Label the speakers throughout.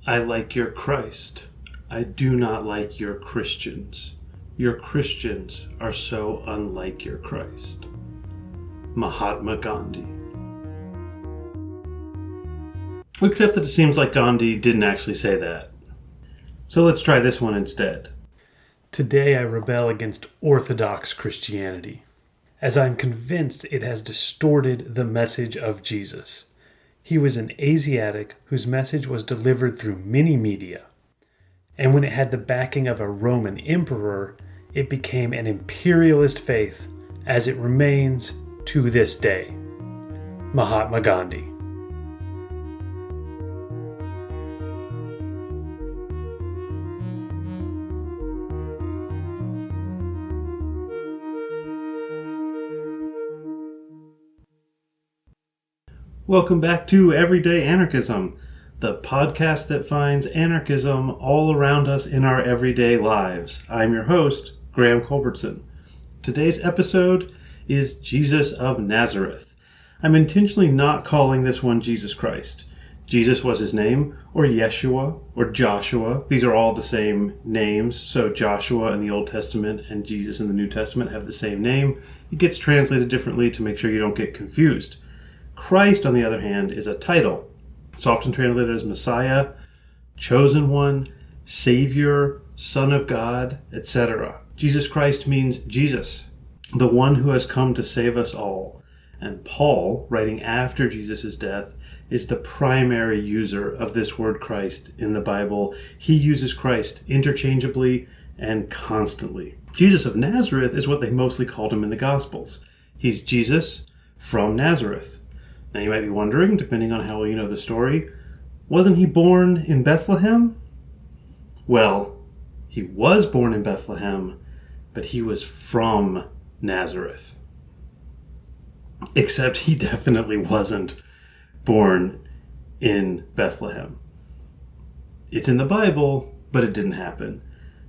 Speaker 1: I like your Christ. I do not like your Christians. Your Christians are so unlike your Christ. Mahatma Gandhi. Except that it seems like Gandhi didn't actually say that. So let's try this one instead. Today I rebel against Orthodox Christianity, as I'm convinced it has distorted the message of Jesus. He was an Asiatic whose message was delivered through many media. And when it had the backing of a Roman emperor, it became an imperialist faith, as it remains to this day. Mahatma Gandhi. Welcome back to Everyday Anarchism, the podcast that finds anarchism all around us in our everyday lives. I'm your host, Graham Culbertson. Today's episode is Jesus of Nazareth. I'm intentionally not calling this one Jesus Christ. Jesus was his name, or Yeshua, or Joshua. These are all the same names, so Joshua in the Old Testament and Jesus in the New Testament have the same name. It gets translated differently to make sure you don't get confused. Christ, on the other hand, is a title. It's often translated as Messiah, Chosen One, Savior, Son of God, etc. Jesus Christ means Jesus, the one who has come to save us all. And Paul, writing after Jesus' death, is the primary user of this word Christ in the Bible. He uses Christ interchangeably and constantly. Jesus of Nazareth is what they mostly called him in the Gospels. He's Jesus from Nazareth. Now you might be wondering, depending on how well you know the story, wasn't he born in Bethlehem? Well, he was born in Bethlehem, but he was from Nazareth. Except he definitely wasn't born in Bethlehem. It's in the Bible, but it didn't happen.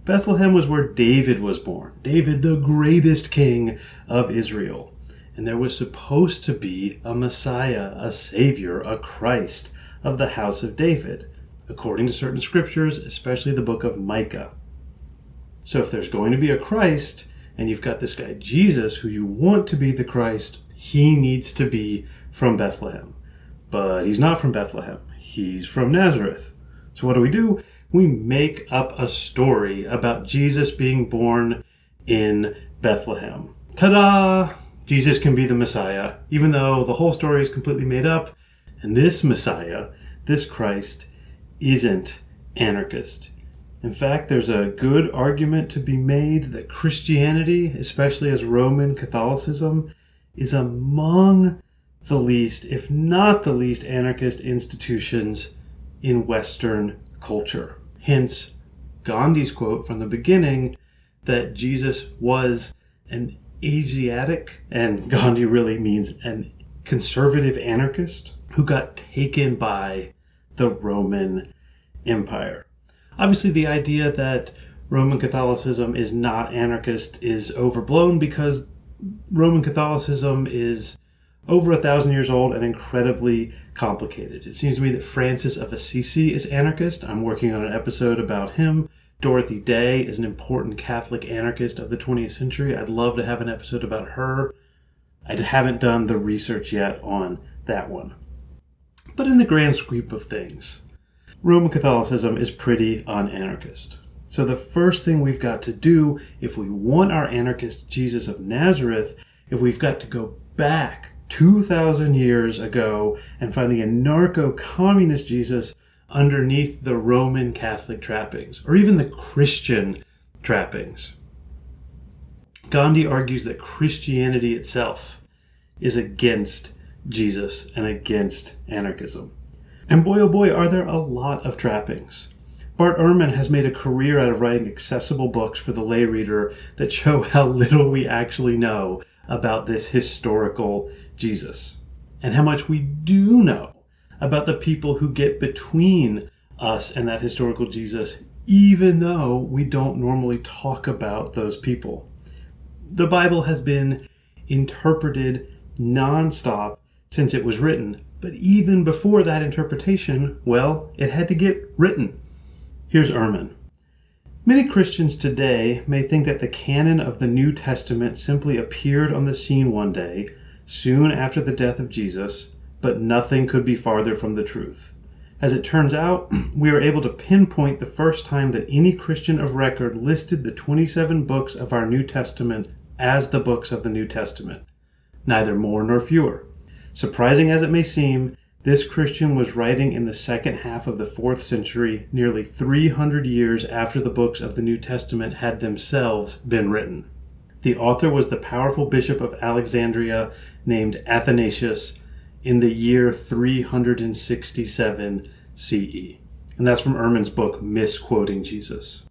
Speaker 1: Bethlehem was where David was born. David, the greatest king of Israel. And there was supposed to be a Messiah, a Savior, a Christ of the house of David, according to certain scriptures, especially the book of Micah. So if there's going to be a Christ, and you've got this guy Jesus who you want to be the Christ, he needs to be from Bethlehem. But he's not from Bethlehem. He's from Nazareth. So what do? We make up a story about Jesus being born in Bethlehem. Ta-da! Jesus can be the Messiah, even though the whole story is completely made up. And this Messiah, this Christ, isn't anarchist. In fact, there's a good argument to be made that Christianity, especially as Roman Catholicism, is among the least, if not the least, anarchist institutions in Western culture. Hence, Gandhi's quote from the beginning that Jesus was an Asiatic, and Gandhi really means an conservative anarchist who got taken by the Roman Empire. Obviously, the idea that Roman Catholicism is not anarchist is overblown because Roman Catholicism is over 1,000 years old and incredibly complicated. It seems to me that Francis of Assisi is anarchist. I'm working on an episode about him. Dorothy Day is an important Catholic anarchist of the 20th century. I'd love to have an episode about her. I haven't done the research yet on that one. But in the grand sweep of things, Roman Catholicism is pretty un-anarchist. So the first thing we've got to do, if we want our anarchist Jesus of Nazareth, if we've got to go back 2,000 years ago and find the anarcho-communist Jesus underneath the Roman Catholic trappings, or even the Christian trappings. Gandhi argues that Christianity itself is against Jesus and against anarchism. And boy, oh boy, are there a lot of trappings. Bart Ehrman has made a career out of writing accessible books for the lay reader that show how little we actually know about this historical Jesus, and how much we do know about the people who get between us and that historical Jesus, even though we don't normally talk about those people. The Bible has been interpreted nonstop since it was written But even before that interpretation, well, it had to get written. Here's Ehrman. Many Christians today may think that the canon of the New Testament simply appeared on the scene one day, soon after the death of Jesus, but nothing could be farther from the truth. As it turns out, we are able to pinpoint the first time that any Christian of record listed the 27 books of our New Testament as the books of the New Testament, neither more nor fewer. Surprising as it may seem, this Christian was writing in the second half of the 4th century, nearly 300 years after the books of the New Testament had themselves been written. The author was the powerful bishop of Alexandria named Athanasius in the year 367 CE. And that's from Ehrman's book, Misquoting Jesus.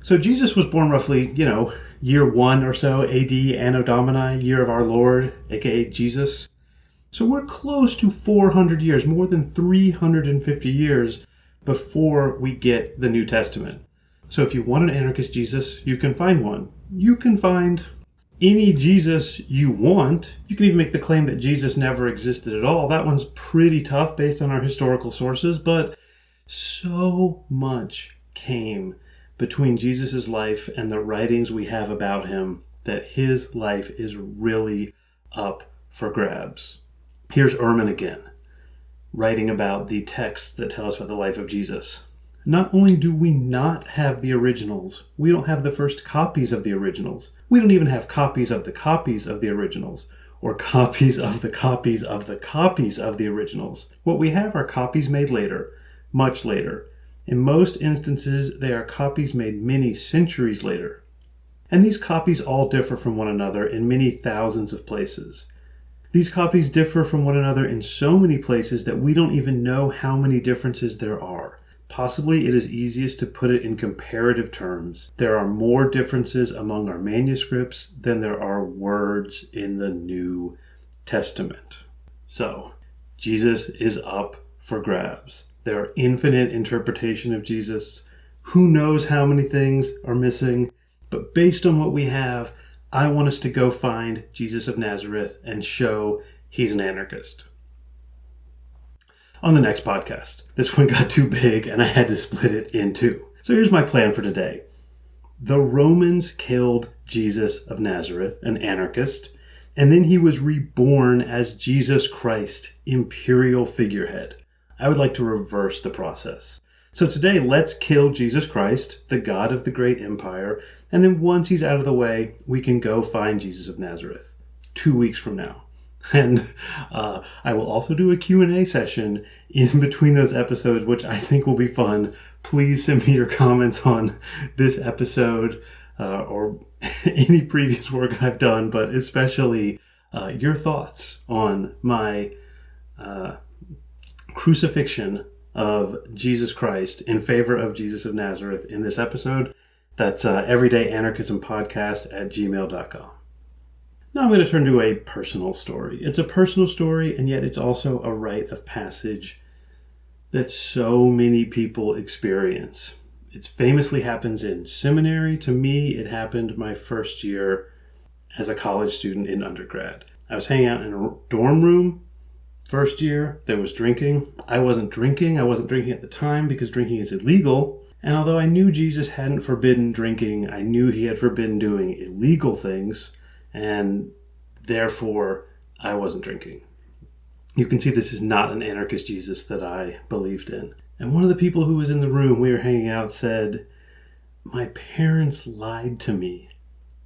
Speaker 1: So Jesus was born roughly, year 1 or so AD, Anno Domini, year of our Lord, aka Jesus. So we're close to 400 years, more than 350 years before we get the New Testament. So if you want an anarchist Jesus, you can find one. You can find any Jesus you want. You can even make the claim that Jesus never existed at all. That one's pretty tough based on our historical sources, but so much came between Jesus' life and the writings we have about him that his life is really up for grabs. Here's Ehrman again, writing about the texts that tell us about the life of Jesus. Not only do we not have the originals, we don't have the first copies of the originals. We don't even have copies of the copies of the originals, or copies of the copies of the copies of the originals. What we have are copies made later, much later. In most instances, they are copies made many centuries later. And these copies all differ from one another in many thousands of places. These copies differ from one another in so many places that we don't even know how many differences there are. Possibly it is easiest to put it in comparative terms. There are more differences among our manuscripts than there are words in the New Testament. So, Jesus is up for grabs. There are infinite interpretations of Jesus. Who knows how many things are missing? But based on what we have, I want us to go find Jesus of Nazareth and show he's an anarchist. On the next podcast, this one got too big and I had to split it in two. So here's my plan for today. The Romans killed Jesus of Nazareth, an anarchist, and then he was reborn as Jesus Christ, imperial figurehead. I would like to reverse the process. So today, let's kill Jesus Christ, the God of the great empire, and then once he's out of the way, we can go find Jesus of Nazareth 2 weeks from now. And I will also do a Q&A session in between those episodes, which I think will be fun. Please send me your comments on this episode or any previous work I've done, but especially your thoughts on my crucifixion of Jesus Christ in favor of Jesus of Nazareth in this episode. That's everydayanarchismpodcast@gmail.com. Now I'm going to turn to a personal story. It's a personal story, and yet it's also a rite of passage that so many people experience. It famously happens in seminary. To me, it happened my first year as a college student in undergrad. I was hanging out in a dorm room. First year, there was drinking. I wasn't drinking at the time because drinking is illegal. And although I knew Jesus hadn't forbidden drinking, I knew he had forbidden doing illegal things. And therefore, I wasn't drinking. You can see this is not an anarchist Jesus that I believed in. And one of the people who was in the room we were hanging out said, "My parents lied to me.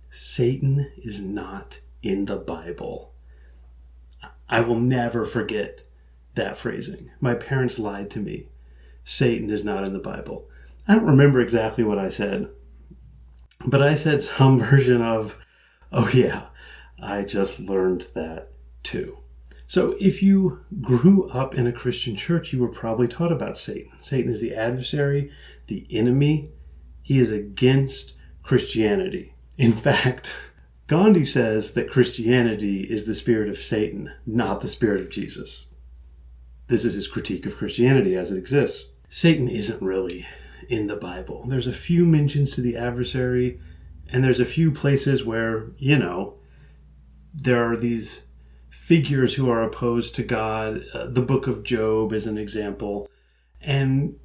Speaker 1: Satan is not in the Bible." I will never forget that phrasing. My parents lied to me. Satan is not in the Bible. I don't remember exactly what I said, but I said some version of, "Oh yeah, I just learned that too." So if you grew up in a Christian church, you were probably taught about Satan. Satan is the adversary, the enemy. He is against Christianity. In fact, Gandhi says that Christianity is the spirit of Satan, not the spirit of Jesus. This is his critique of Christianity as it exists. Satan isn't really in the Bible. There's a few mentions to the adversary, and there's a few places where, there are these figures who are opposed to God. The book of Job is an example. And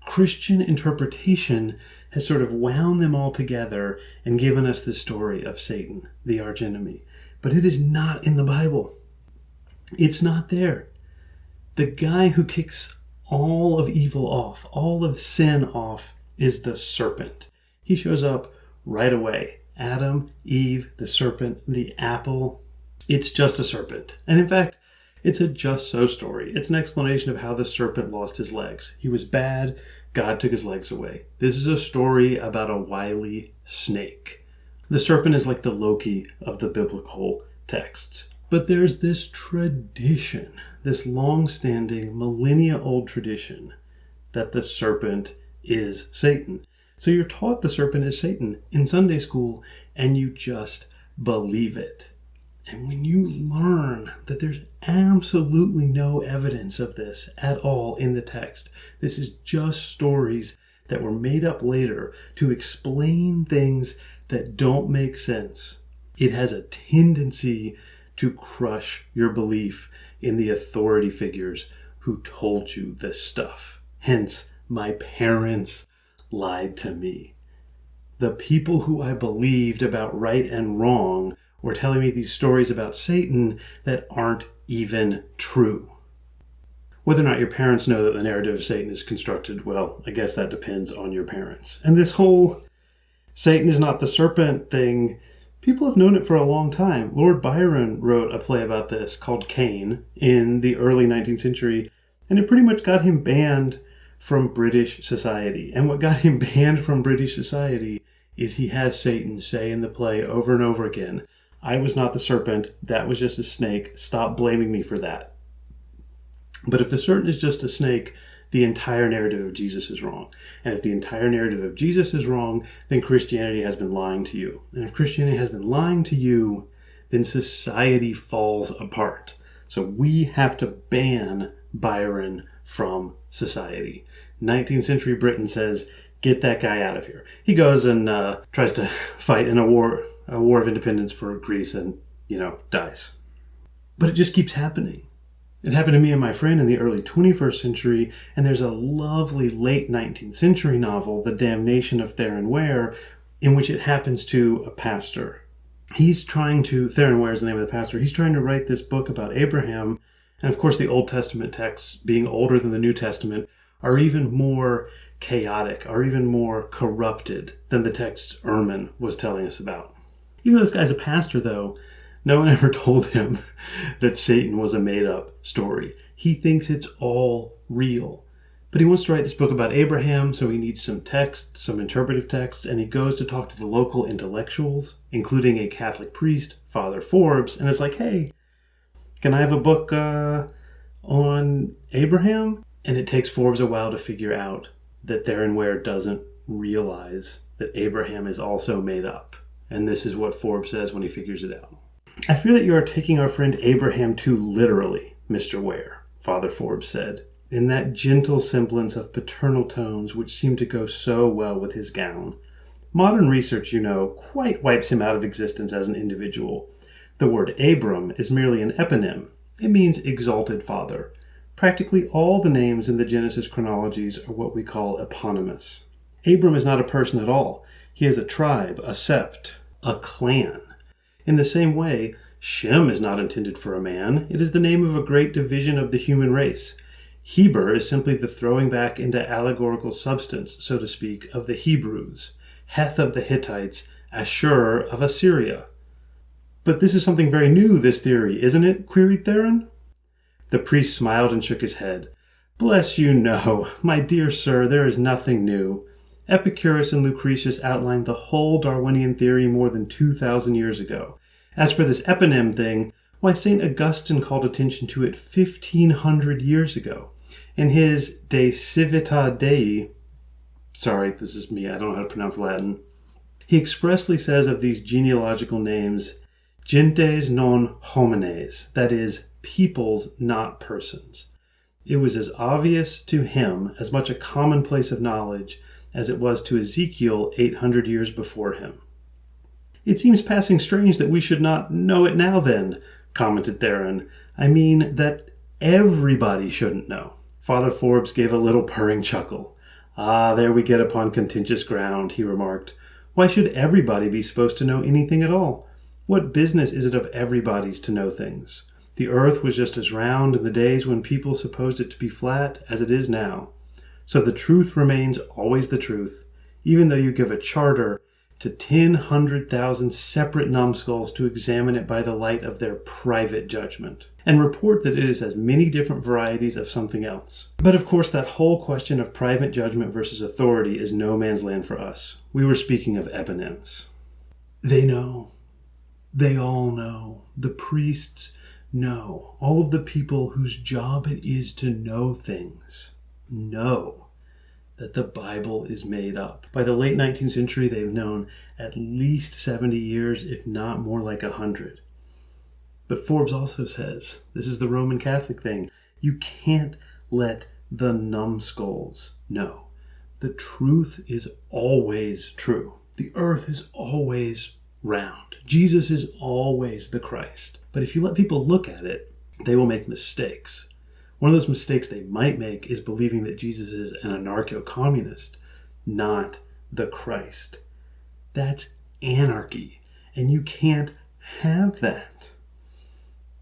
Speaker 1: Christian interpretation has sort of wound them all together and given us the story of Satan, the archenemy. But it is not in the Bible. It's not there. The guy who kicks all of evil off, all of sin off, is the serpent. He shows up right away. Adam, Eve, the serpent, the apple. It's just a serpent. And in fact, it's a just so story. It's an explanation of how the serpent lost his legs. He was bad. God took his legs away. This is a story about a wily snake. The serpent is like the Loki of the biblical texts. But there's this tradition, this long-standing, millennia-old tradition, that the serpent is Satan. So you're taught the serpent is Satan in Sunday school, and you just believe it. And when you learn that there's absolutely no evidence of this at all in the text, this is just stories that were made up later to explain things that don't make sense, it has a tendency to crush your belief in the authority figures who told you this stuff. Hence, my parents lied to me. The people who I believed about right and wrong were telling me these stories about Satan that aren't even true. Whether or not your parents know that the narrative of Satan is constructed, well, I guess that depends on your parents. And this whole Satan is not the serpent thing, people have known it for a long time. Lord Byron wrote a play about this called Cain in the early 19th century, and it pretty much got him banned from British society. And what got him banned from British society is he has Satan say in the play over and over again, I was not the serpent, that was just a snake, stop blaming me for that. But if the serpent is just a snake, the entire narrative of Jesus is wrong. And if the entire narrative of Jesus is wrong, then Christianity has been lying to you. And if Christianity has been lying to you, then society falls apart. So we have to ban Byron from society. 19th century Britain says, get that guy out of here. He goes and tries to fight in a war of independence for Greece and, dies. But it just keeps happening. It happened to me and my friend in the early 21st century, and there's a lovely late 19th century novel, The Damnation of Theron Ware, in which it happens to a pastor. Theron Ware is the name of the pastor, he's trying to write this book about Abraham, and of course the Old Testament texts, being older than the New Testament, are even more chaotic, are even more corrupted than the texts Ehrman was telling us about. Even though this guy's a pastor, though, no one ever told him that Satan was a made-up story. He thinks it's all real. But he wants to write this book about Abraham, so he needs some text, some interpretive texts, and he goes to talk to the local intellectuals, including a Catholic priest, Father Forbes, and it's like, hey, can I have a book on Abraham? And it takes Forbes a while to figure out that Theron Ware doesn't realize that Abraham is also made up. And this is what Forbes says when he figures it out. I fear that you are taking our friend Abraham too literally, Mr. Ware, Father Forbes said, in that gentle semblance of paternal tones which seemed to go so well with his gown. Modern research, quite wipes him out of existence as an individual. The word Abram is merely an eponym. It means exalted father. Practically all the names in the Genesis chronologies are what we call eponymous. Abram is not a person at all. He is a tribe, a sept, a clan. In the same way, Shem is not intended for a man. It is the name of a great division of the human race. Heber is simply the throwing back into allegorical substance, so to speak, of the Hebrews. Heth of the Hittites, Ashur of Assyria. But this is something very new, this theory, isn't it? Queried Theron. The priest smiled and shook his head. Bless you, no. My dear sir, there is nothing new. Epicurus and Lucretius outlined the whole Darwinian theory more than 2,000 years ago. As for this eponym thing, why, St. Augustine called attention to it 1,500 years ago. In his De Civitate Dei, sorry, this is me, I don't know how to pronounce Latin, he expressly says of these genealogical names, gentes non homines, that is, peoples, not persons. It was as obvious to him, as much a commonplace of knowledge, as it was to Ezekiel 800 years before him. It seems passing strange that we should not know it now then, commented Theron. I mean that everybody shouldn't know. Father Forbes gave a little purring chuckle. Ah, there we get upon contentious ground, he remarked. Why should everybody be supposed to know anything at all? What business is it of everybody's to know things? The earth was just as round in the days when people supposed it to be flat as it is now. So the truth remains always the truth, even though you give a charter to 100,000 separate numbskulls to examine it by the light of their private judgment, and report that it is as many different varieties of something else. But of course, that whole question of private judgment versus authority is no man's land for us. We were speaking of eponyms. They know. They all know. The priests know. All of the people whose job it is to know things know that the Bible is made up. By the late 19th century, they've known at least 70 years, if not more like 100. But Forbes also says, this is the Roman Catholic thing, you can't let the numbskulls know. The truth is always true. The earth is always round. Jesus is always the Christ. But if you let people look at it, they will make mistakes. One of those mistakes they might make is believing that Jesus is an anarcho-communist, not the Christ. That's anarchy, and you can't have that.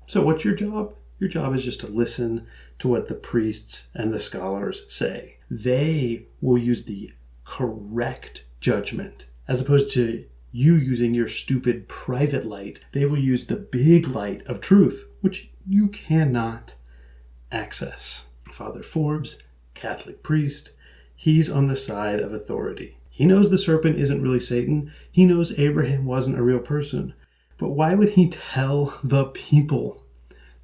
Speaker 1: So what's your job? Your job is just to listen to what the priests and the scholars say. They will use the correct judgment, as opposed to you using your stupid private light. They will use the big light of truth, which you cannot access. Father Forbes, Catholic priest, he's on the side of authority. He knows the serpent isn't really Satan. He knows Abraham wasn't a real person. But why would he tell the people?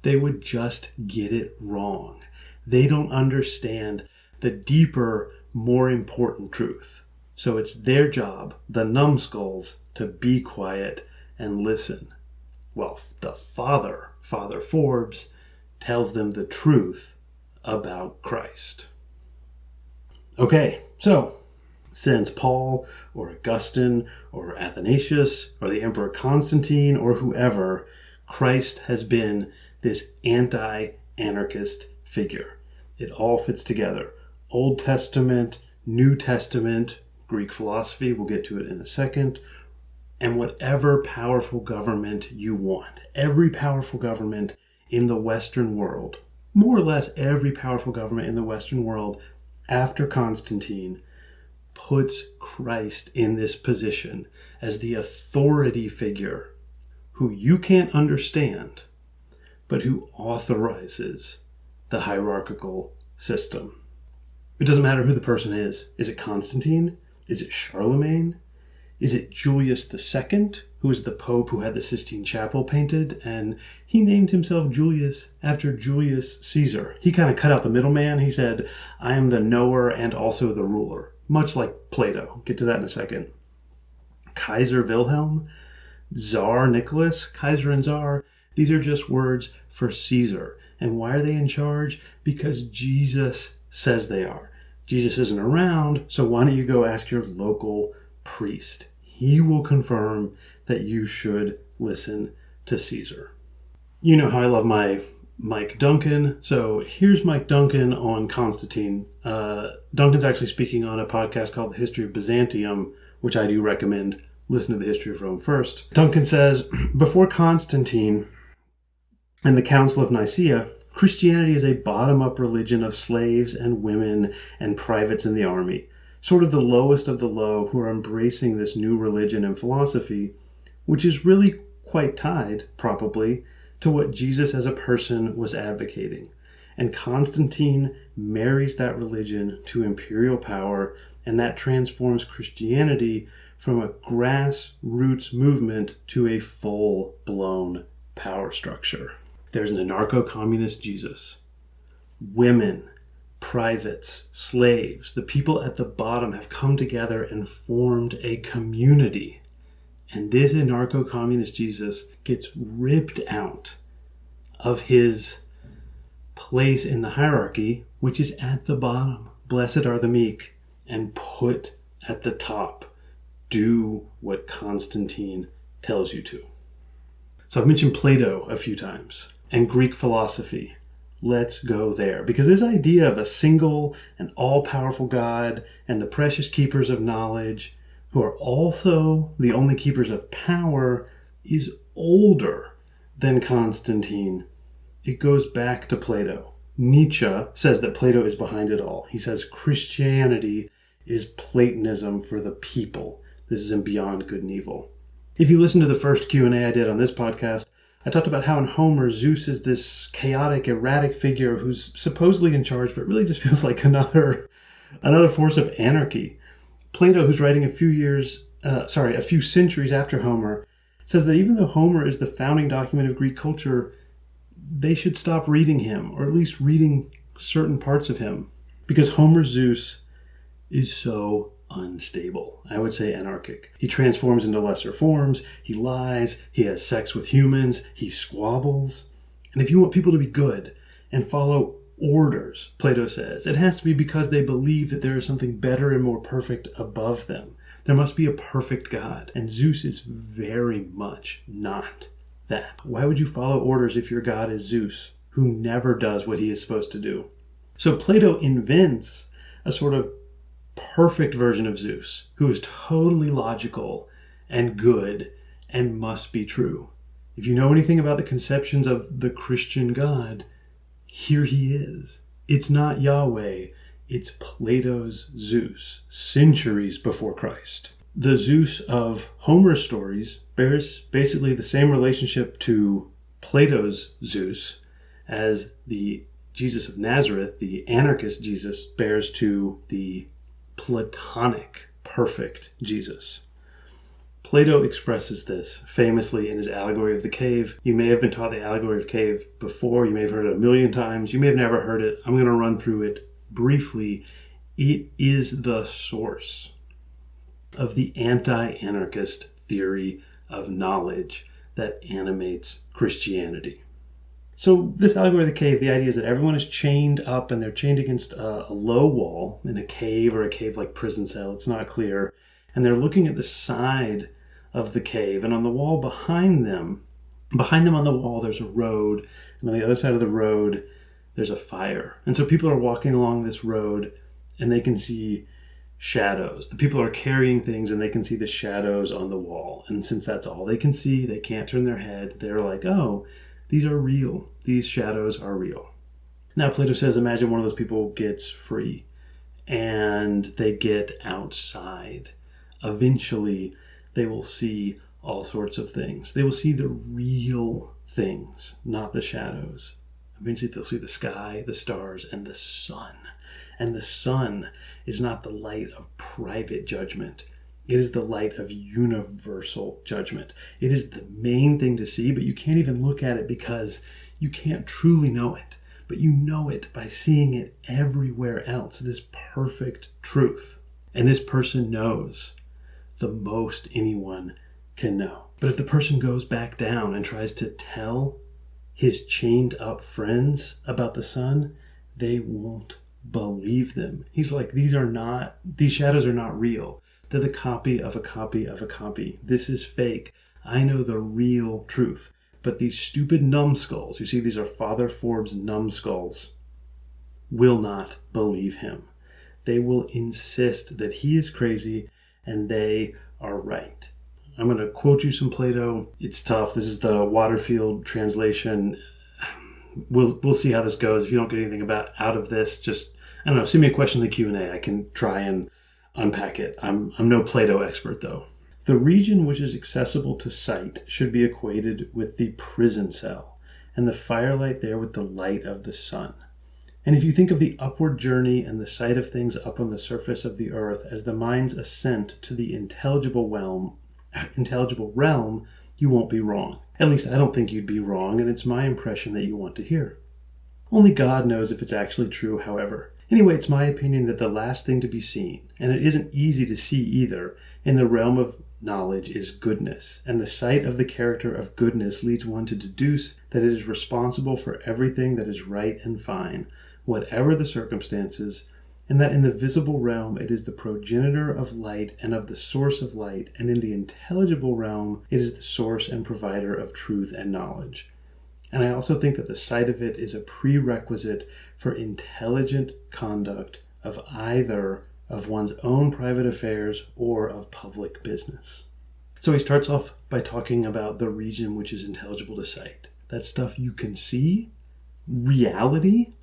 Speaker 1: They would just get it wrong. They don't understand the deeper, more important truth. So it's their job, the numbskulls, to be quiet and listen. Well, the Father Forbes, tells them the truth about Christ. Okay, so since Paul or Augustine or Athanasius or the Emperor Constantine or whoever, Christ has been this anti-anarchist figure. It all fits together. Old Testament, New Testament, Greek philosophy, we'll get to it in a second, and whatever powerful government you want. Every powerful government in the Western world, more or less every powerful government in the Western world after Constantine, puts Christ in this position as the authority figure who you can't understand, but who authorizes the hierarchical system. It doesn't matter who the person is. Is it Constantine? Is it Charlemagne? Is it Julius II, who was the Pope who had the Sistine Chapel painted? And he named himself Julius after Julius Caesar. He kind of cut out the middleman. He said, I am the knower and also the ruler. Much like Plato. Get to that in a second. Kaiser Wilhelm, Tsar Nicholas, Kaiser and Tsar, these are just words for Caesar. And why are they in charge? Because Jesus says they are. Jesus isn't around, so why don't you go ask your local priest? He will confirm that you should listen to Caesar. You know how I love my Mike Duncan. So here's Mike Duncan on Constantine. Duncan's actually speaking on a podcast called The History of Byzantium, which I do recommend. Listen to the history of Rome first. Duncan says, before Constantine and the Council of Nicaea, Christianity is a bottom-up religion of slaves and women and privates in the army. Sort of the lowest of the low who are embracing this new religion and philosophy, which is really quite tied, probably, to what Jesus as a person was advocating. And Constantine marries that religion to imperial power, and that transforms Christianity from a grassroots movement to a full-blown power structure. There's an anarcho-communist Jesus. Women, privates, slaves, the people at the bottom have come together and formed a community. And this anarcho-communist Jesus gets ripped out of his place in the hierarchy, which is at the bottom. Blessed are the meek, and put at the top. Do what Constantine tells you to. So I've mentioned Plato a few times and Greek philosophy. Let's go there. Because this idea of a single and all-powerful God and the precious keepers of knowledge, who are also the only keepers of power, is older than Constantine. It goes back to Plato. Nietzsche says that Plato is behind it all. He says Christianity is Platonism for the people. This is in Beyond Good and Evil. If you listen to the first Q&A I did on this podcast, I talked about how in Homer, Zeus is this chaotic, erratic figure who's supposedly in charge, but really just feels like another force of anarchy. Plato, who's writing a few centuries after Homer, says that even though Homer is the founding document of Greek culture, they should stop reading him, or at least reading certain parts of him, because Homer's Zeus is so unstable. I would say anarchic. He transforms into lesser forms, he lies, he has sex with humans, he squabbles. And if you want people to be good and follow orders, Plato says, it has to be because they believe that there is something better and more perfect above them. There must be a perfect God. And Zeus is very much not that. Why would you follow orders if your God is Zeus, who never does what he is supposed to do? So Plato invents a sort of perfect version of Zeus, who is totally logical and good and must be true. If you know anything about the conceptions of the Christian God, here he is. It's not Yahweh, it's Plato's Zeus, centuries before Christ. The Zeus of Homer's stories bears basically the same relationship to Plato's Zeus as the Jesus of Nazareth, the anarchist Jesus, bears to the Platonic, perfect Jesus. Plato expresses this famously in his allegory of the cave. You may have been taught the allegory of cave before. You may have heard it a million times. You may have never heard it. I'm going to run through it briefly. It is the source of the anti-anarchist theory of knowledge that animates Christianity. So this allegory of the cave, the idea is that everyone is chained up and they're chained against a low wall in a cave or a cave-like prison cell. It's not clear. And they're looking at the side of the cave. And on the wall behind them on the wall, there's a road. And on the other side of the road, there's a fire. And so people are walking along this road and they can see shadows. The people are carrying things and they can see the shadows on the wall. And since that's all they can see, they can't turn their head. They're like, oh, these are real. These shadows are real. Now, Plato says, imagine one of those people gets free and they get outside. Eventually, they will see all sorts of things. They will see the real things, not the shadows. Eventually, they'll see the sky, the stars, and the sun. And the sun is not the light of private judgment. It is the light of universal judgment. It is the main thing to see, but you can't even look at it because you can't truly know it. But you know it by seeing it everywhere else, this perfect truth. And this person knows the most anyone can know. But if the person goes back down and tries to tell his chained up friends about the sun, they won't believe them. He's like, these shadows are not real. They're the copy of a copy of a copy. This is fake. I know the real truth. But these stupid numbskulls, you see, these are Father Forbes numbskulls, will not believe him. They will insist that he is crazy and they are right. I'm going to quote you some Plato. It's tough. This is the Waterfield translation. We'll see how this goes. If you don't get anything out of this, just, I don't know, send me a question in the Q&A. I can try and unpack it. I'm no Plato expert, though. The region which is accessible to sight should be equated with the prison cell, and the firelight there with the light of the sun. And if you think of the upward journey and the sight of things up on the surface of the earth as the mind's ascent to the intelligible realm, you won't be wrong. At least I don't think you'd be wrong, and it's my impression that you want to hear. Only God knows if it's actually true, however. Anyway, it's my opinion that the last thing to be seen, and it isn't easy to see either, in the realm of knowledge is goodness, and the sight of the character of goodness leads one to deduce that it is responsible for everything that is right and fine, whatever the circumstances, and that in the visible realm it is the progenitor of light and of the source of light, and in the intelligible realm it is the source and provider of truth and knowledge. And I also think that the sight of it is a prerequisite for intelligent conduct of either of one's own private affairs or of public business. So he starts off by talking about the region which is intelligible to sight. That stuff you can see, reality,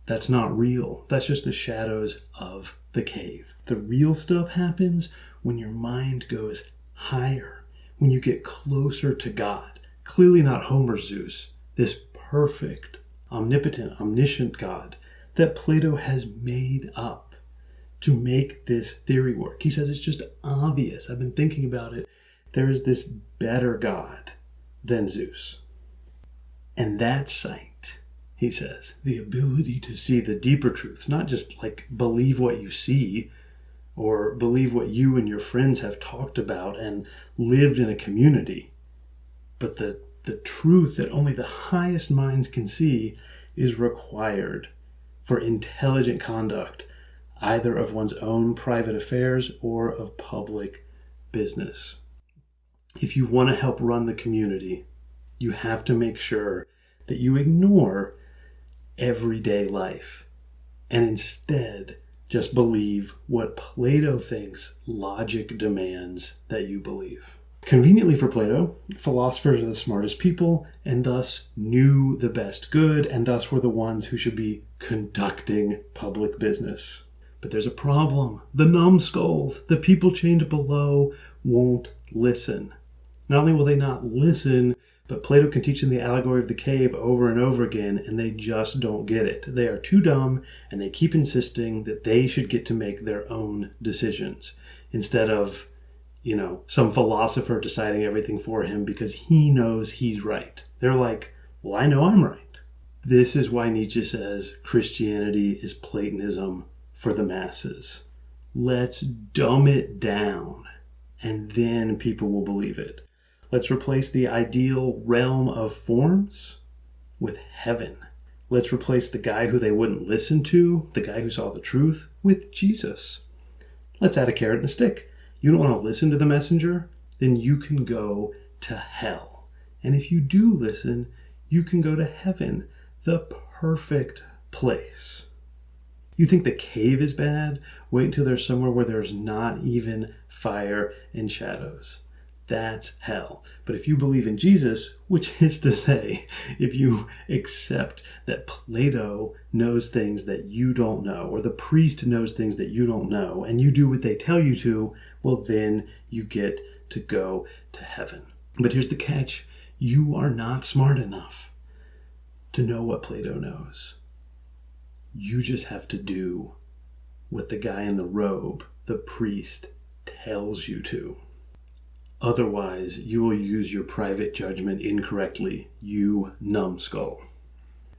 Speaker 1: that's not real. That's just the shadows of the cave. The real stuff happens when your mind goes higher, when you get closer to God. Clearly not Homer's Zeus, this perfect, omnipotent, omniscient God that Plato has made up to make this theory work. He says it's just obvious. I've been thinking about it. There is this better God than Zeus. And that sight, he says, the ability to see the deeper truths, not just like believe what you see or believe what you and your friends have talked about and lived in a community, but the truth that only the highest minds can see is required for intelligent conduct, either of one's own private affairs or of public business. If you want to help run the community, you have to make sure that you ignore everyday life and instead just believe what Plato thinks logic demands that you believe. Conveniently for Plato, philosophers are the smartest people and thus knew the best good and thus were the ones who should be conducting public business. But there's a problem. The numbskulls, the people chained below, won't listen. Not only will they not listen, but Plato can teach them the allegory of the cave over and over again, and they just don't get it. They are too dumb, and they keep insisting that they should get to make their own decisions instead of, some philosopher deciding everything for him because he knows he's right. They're like, well, I know I'm right. This is why Nietzsche says Christianity is Platonism for the masses. Let's dumb it down, and then people will believe it. Let's replace the ideal realm of forms with heaven. Let's replace the guy who they wouldn't listen to, the guy who saw the truth, with Jesus. Let's add a carrot and a stick. You don't want to listen to the messenger? Then you can go to hell. And if you do listen, you can go to heaven, the perfect place. You think the cave is bad? Wait until there's somewhere where there's not even fire and shadows. That's hell. But if you believe in Jesus, which is to say, if you accept that Plato knows things that you don't know, or the priest knows things that you don't know, and you do what they tell you to, well, then you get to go to heaven. But here's the catch. You are not smart enough to know what Plato knows. You just have to do what the guy in the robe, the priest, tells you to. Otherwise, you will use your private judgment incorrectly, you numbskull.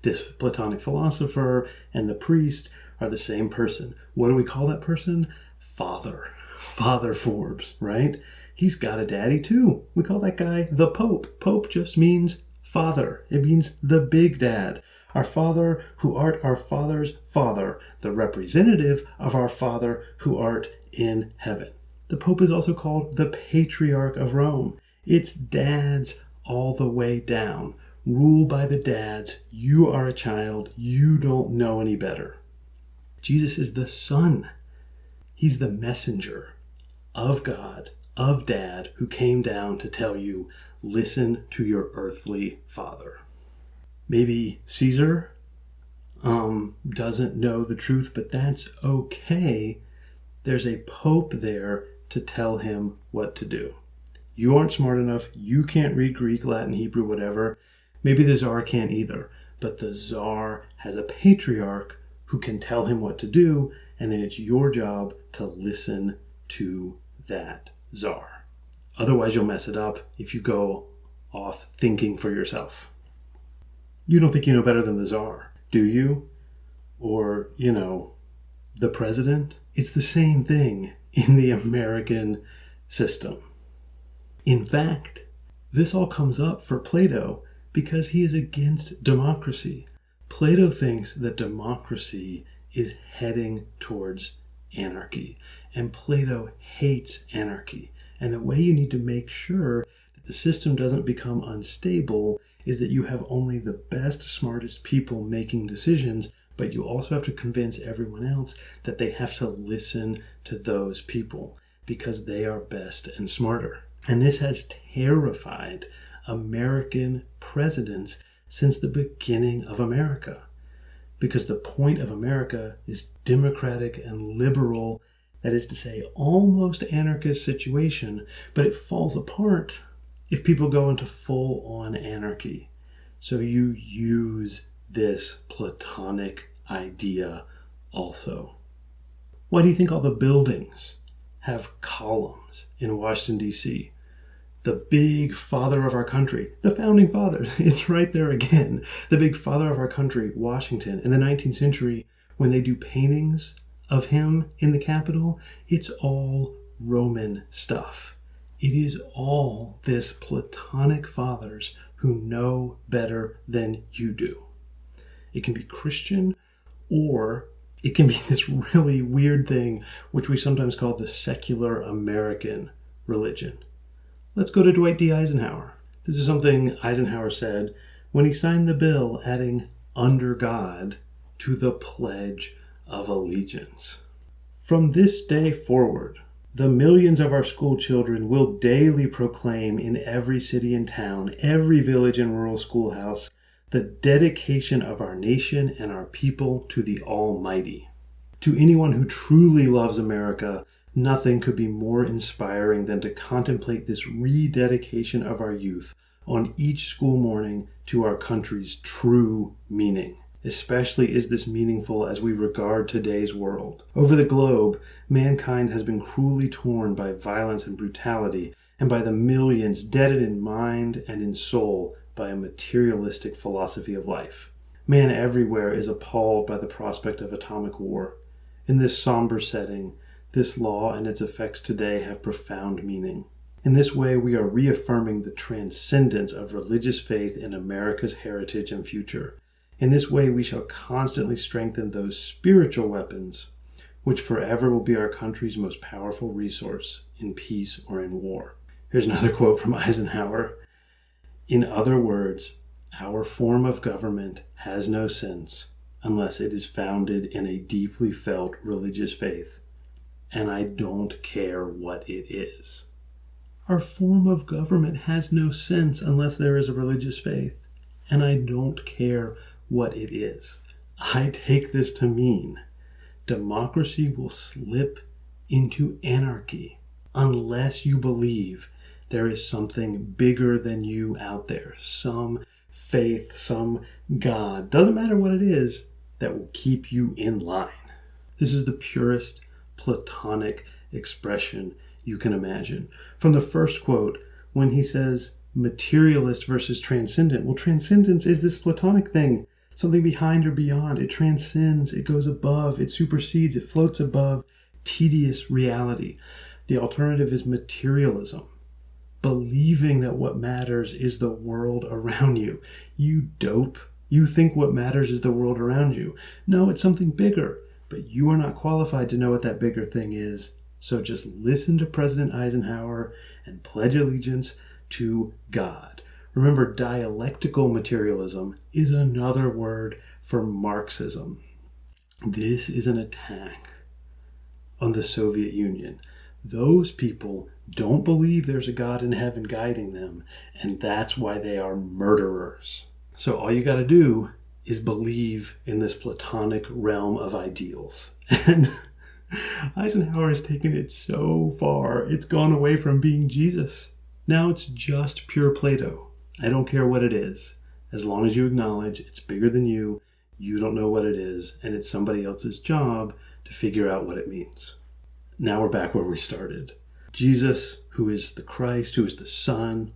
Speaker 1: This Platonic philosopher and the priest are the same person. What do we call that person? Father. Father Forbes, right? He's got a daddy too. We call that guy the Pope. Pope just means father. It means the big dad. Our Father who art our Father's Father, the representative of our Father who art in heaven. The Pope is also called the Patriarch of Rome. It's dads all the way down. Rule by the dads. You are a child. You don't know any better. Jesus is the Son. He's the messenger of God, of Dad, who came down to tell you, listen to your earthly father. Maybe Caesar doesn't know the truth, but that's okay. There's a Pope there to tell him what to do. You aren't smart enough. You can't read Greek, Latin, Hebrew, whatever. Maybe the Tsar can't either. But the Tsar has a patriarch who can tell him what to do, and then it's your job to listen to that Tsar. Otherwise, you'll mess it up if you go off thinking for yourself. You don't think you know better than the Tsar, do you? Or, the president? It's the same thing in the American system. In fact, this all comes up for Plato because he is against democracy. Plato thinks that democracy is heading towards anarchy. And Plato hates anarchy. And the way you need to make sure that the system doesn't become unstable is that you have only the best, smartest people making decisions, but you also have to convince everyone else that they have to listen to those people because they are best and smarter. And this has terrified American presidents since the beginning of America. Because the point of America is democratic and liberal, that is to say, almost anarchist situation, but it falls apart if people go into full-on anarchy. So you use this Platonic idea also. Why do you think all the buildings have columns in Washington, D.C.? The big father of our country, the founding fathers, it's right there again. The big father of our country, Washington, in the 19th century, when they do paintings of him in the Capitol, it's all Roman stuff. It is all this Platonic fathers who know better than you do. It can be Christian, or it can be this really weird thing, which we sometimes call the secular American religion. Let's go to Dwight D. Eisenhower. This is something Eisenhower said when he signed the bill adding "under God" to the Pledge of Allegiance. From this day forward, the millions of our school children will daily proclaim in every city and town, every village and rural schoolhouse, the dedication of our nation and our people to the Almighty. To anyone who truly loves America, nothing could be more inspiring than to contemplate this rededication of our youth on each school morning to our country's true meaning. Especially is this meaningful as we regard today's world. Over the globe, mankind has been cruelly torn by violence and brutality, and by the millions deadened in mind and in soul by a materialistic philosophy of life. Man everywhere is appalled by the prospect of atomic war. In this somber setting, this law and its effects today have profound meaning. In this way, we are reaffirming the transcendence of religious faith in America's heritage and future. In this way, we shall constantly strengthen those spiritual weapons, which forever will be our country's most powerful resource in peace or in war. Here's another quote from Eisenhower. In other words, our form of government has no sense unless it is founded in a deeply felt religious faith. And I don't care what it is. Our form of government has no sense unless there is a religious faith. And I don't care what it is. I take this to mean democracy will slip into anarchy unless you believe there is something bigger than you out there. Some faith, some God, doesn't matter what it is, that will keep you in line. This is the purest Platonic expression you can imagine. From the first quote, when he says materialist versus transcendent, well, transcendence is this Platonic thing, something behind or beyond. It transcends, it goes above, it supersedes, it floats above tedious reality. The alternative is materialism, believing that what matters is the world around you. You dope. You think what matters is the world around you. No, it's something bigger. But you are not qualified to know what that bigger thing is. So just listen to President Eisenhower and pledge allegiance to God. Remember, dialectical materialism is another word for Marxism. This is an attack on the Soviet Union. Those people don't believe there's a God in heaven guiding them, and that's why they are murderers. So all you got to do is believe in this Platonic realm of ideals. And Eisenhower has taken it so far, it's gone away from being Jesus. Now it's just pure Plato. I don't care what it is. As long as you acknowledge it's bigger than you, you don't know what it is, and it's somebody else's job to figure out what it means. Now we're back where we started. Jesus, who is the Christ, who is the Son,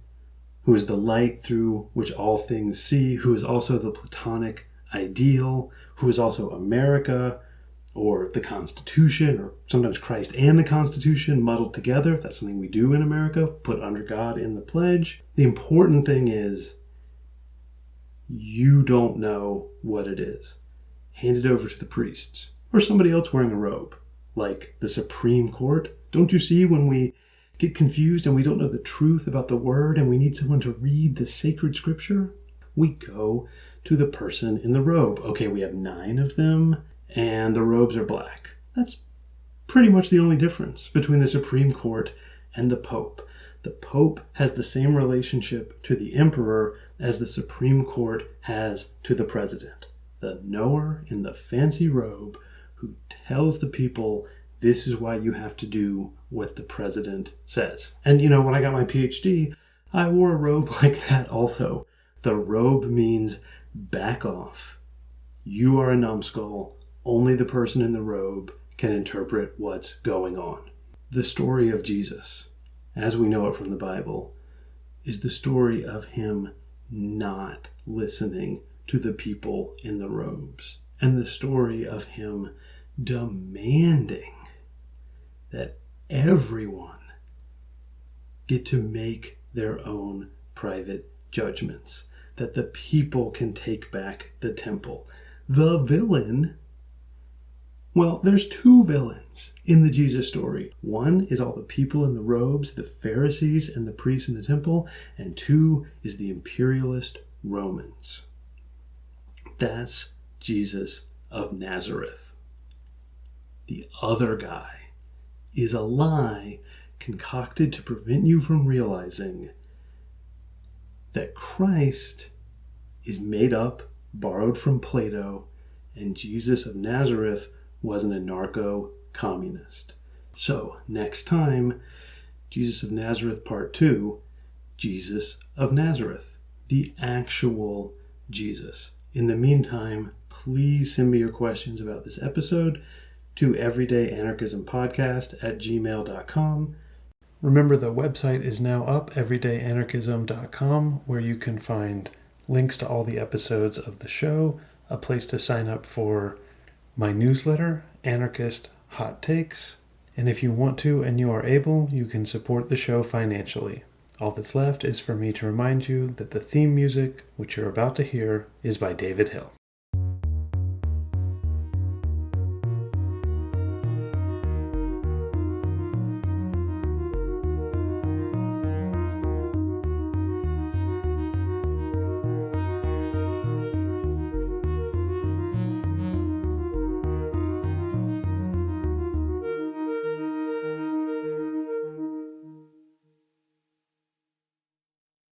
Speaker 1: who is the light through which all things see, who is also the Platonic ideal, who is also America, or the Constitution, or sometimes Christ and the Constitution muddled together. That's something we do in America, put under God in the pledge. The important thing is, you don't know what it is. Hand it over to the priests, or somebody else wearing a robe, like the Supreme Court. Don't you see when we get confused and we don't know the truth about the word and we need someone to read the sacred scripture? We go to the person in the robe. Okay, we have 9 of them, and the robes are black. That's pretty much the only difference between the Supreme Court and the Pope. The Pope has the same relationship to the emperor as the Supreme Court has to the president. The knower in the fancy robe who tells the people, this is why you have to do what the president says. And when I got my PhD, I wore a robe like that also. The robe means back off. You are a numbskull. Only the person in the robe can interpret what's going on. The story of Jesus, as we know it from the Bible, is the story of him not listening to the people in the robes, and the story of him demanding that everyone get to make their own private judgments, that the people can take back the temple. The villain, well, there's 2 villains in the Jesus story. One is all the people in the robes, the Pharisees and the priests in the temple, and 2 is the imperialist Romans. That's Jesus of Nazareth. The other guy is a lie concocted to prevent you from realizing that Christ is made up, borrowed from Plato, and Jesus of Nazareth was an anarcho-communist. So, next time, Jesus of Nazareth Part 2, Jesus of Nazareth, the actual Jesus. In the meantime, please send me your questions about this episode to everydayanarchismpodcast@gmail.com. Remember, the website is now up, everydayanarchism.com, where you can find links to all the episodes of the show, a place to sign up for my newsletter, Anarchist Hot Takes, and if you want to and you are able, you can support the show financially. All that's left is for me to remind you that the theme music, which you're about to hear, is by David Hill.